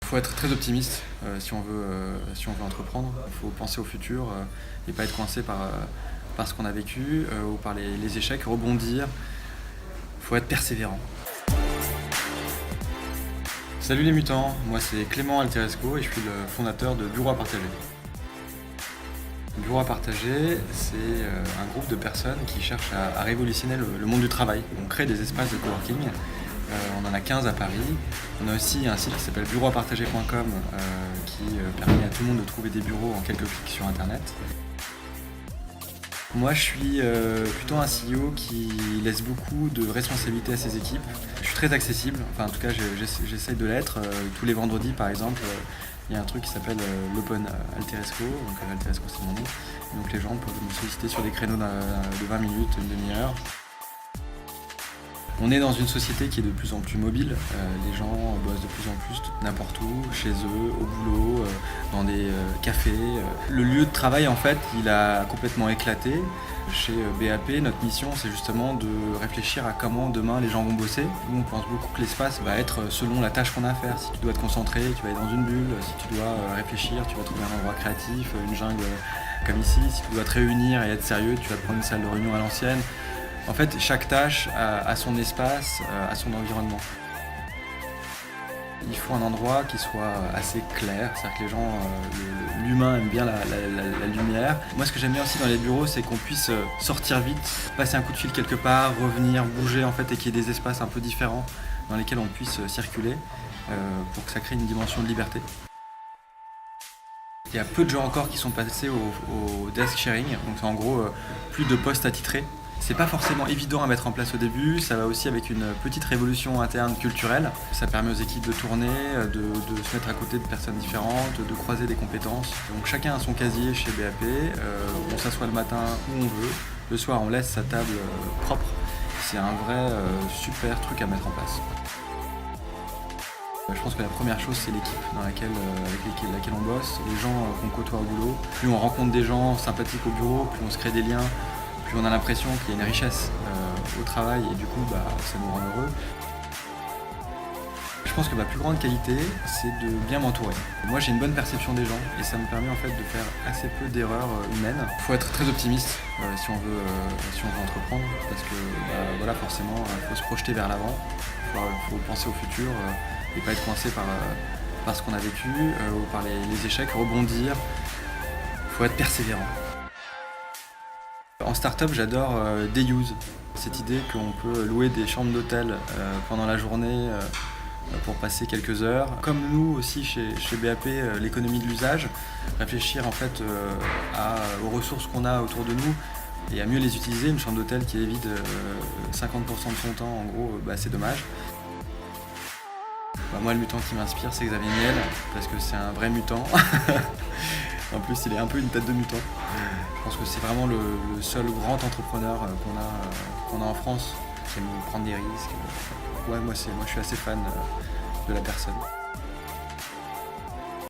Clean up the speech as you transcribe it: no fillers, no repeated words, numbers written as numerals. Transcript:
Il faut être très optimiste si on veut entreprendre. Il faut penser au futur et pas être coincé par ce qu'on a vécu ou par les échecs, rebondir. Il faut être persévérant. Salut les mutants, moi c'est Clément Alteresco et je suis le fondateur de Bureau à partager. Bureau à partager, c'est un groupe de personnes qui cherchent à révolutionner le monde du travail. On crée des espaces de coworking. On en a 15 à Paris. On a aussi un site qui s'appelle bureauapartager.com qui permet à tout le monde de trouver des bureaux en quelques clics sur internet. Moi je suis plutôt un CEO qui laisse beaucoup de responsabilités à ses équipes. Je suis très accessible, enfin en tout cas j'essaye de l'être. Tous les vendredis par exemple, il y a un truc qui s'appelle l'Open Alteresco, donc Alteresco c'est mon nom. Donc les gens peuvent me solliciter sur des créneaux de 20 minutes, une demi-heure. On est dans une société qui est de plus en plus mobile. Les gens bossent de plus en plus n'importe où, chez eux, au boulot, dans des cafés. Le lieu de travail, en fait, il a complètement éclaté. Chez BAP, notre mission, c'est justement de réfléchir à comment demain les gens vont bosser. Nous, on pense beaucoup que l'espace va être selon la tâche qu'on a à faire. Si tu dois te concentrer, tu vas aller dans une bulle. Si tu dois réfléchir, tu vas trouver un endroit créatif, une jungle comme ici. Si tu dois te réunir et être sérieux, tu vas te prendre une salle de réunion à l'ancienne. En fait, chaque tâche a son espace, a son environnement. Il faut un endroit qui soit assez clair, c'est-à-dire que les gens, l'humain aime bien la lumière. Moi, ce que j'aime bien aussi dans les bureaux, c'est qu'on puisse sortir vite, passer un coup de fil quelque part, revenir, bouger en fait, et qu'il y ait des espaces un peu différents dans lesquels on puisse circuler pour que ça crée une dimension de liberté. Il y a peu de gens encore qui sont passés au desk sharing, donc c'est en gros plus de postes attitrés. C'est pas forcément évident à mettre en place au début, ça va aussi avec une petite révolution interne culturelle. Ça permet aux équipes de tourner, de se mettre à côté de personnes différentes, de croiser des compétences. Donc chacun a son casier chez BAP, on s'assoit le matin où on veut, le soir on laisse sa table propre. C'est un vrai super truc à mettre en place. Je pense que la première chose, c'est l'équipe avec laquelle on bosse, les gens qu'on côtoie au boulot. Plus on rencontre des gens sympathiques au bureau, plus on se crée des liens, plus on a l'impression qu'il y a une richesse au travail et du coup ça nous rend heureux. Je pense que ma plus grande qualité, c'est de bien m'entourer. Moi j'ai une bonne perception des gens et ça me permet en fait de faire assez peu d'erreurs humaines. Il faut être très optimiste si on veut entreprendre parce que voilà, forcément il faut se projeter vers l'avant, il faut penser au futur et pas être coincé par ce qu'on a vécu ou par les échecs, rebondir. Il faut être persévérant. En start-up, j'adore Day Use, cette idée qu'on peut louer des chambres d'hôtel pendant la journée pour passer quelques heures. Comme nous aussi chez BAP, l'économie de l'usage, réfléchir en fait aux ressources qu'on a autour de nous et à mieux les utiliser. Une chambre d'hôtel qui est vide 50% de son temps, en gros, c'est dommage. Moi, le mutant qui m'inspire, c'est Xavier Niel, parce que c'est un vrai mutant. En plus, il est un peu une tête de mutant. Je pense que c'est vraiment le seul grand entrepreneur qu'on a en France, qui aime prendre des risques. Ouais, moi je suis assez fan de la personne.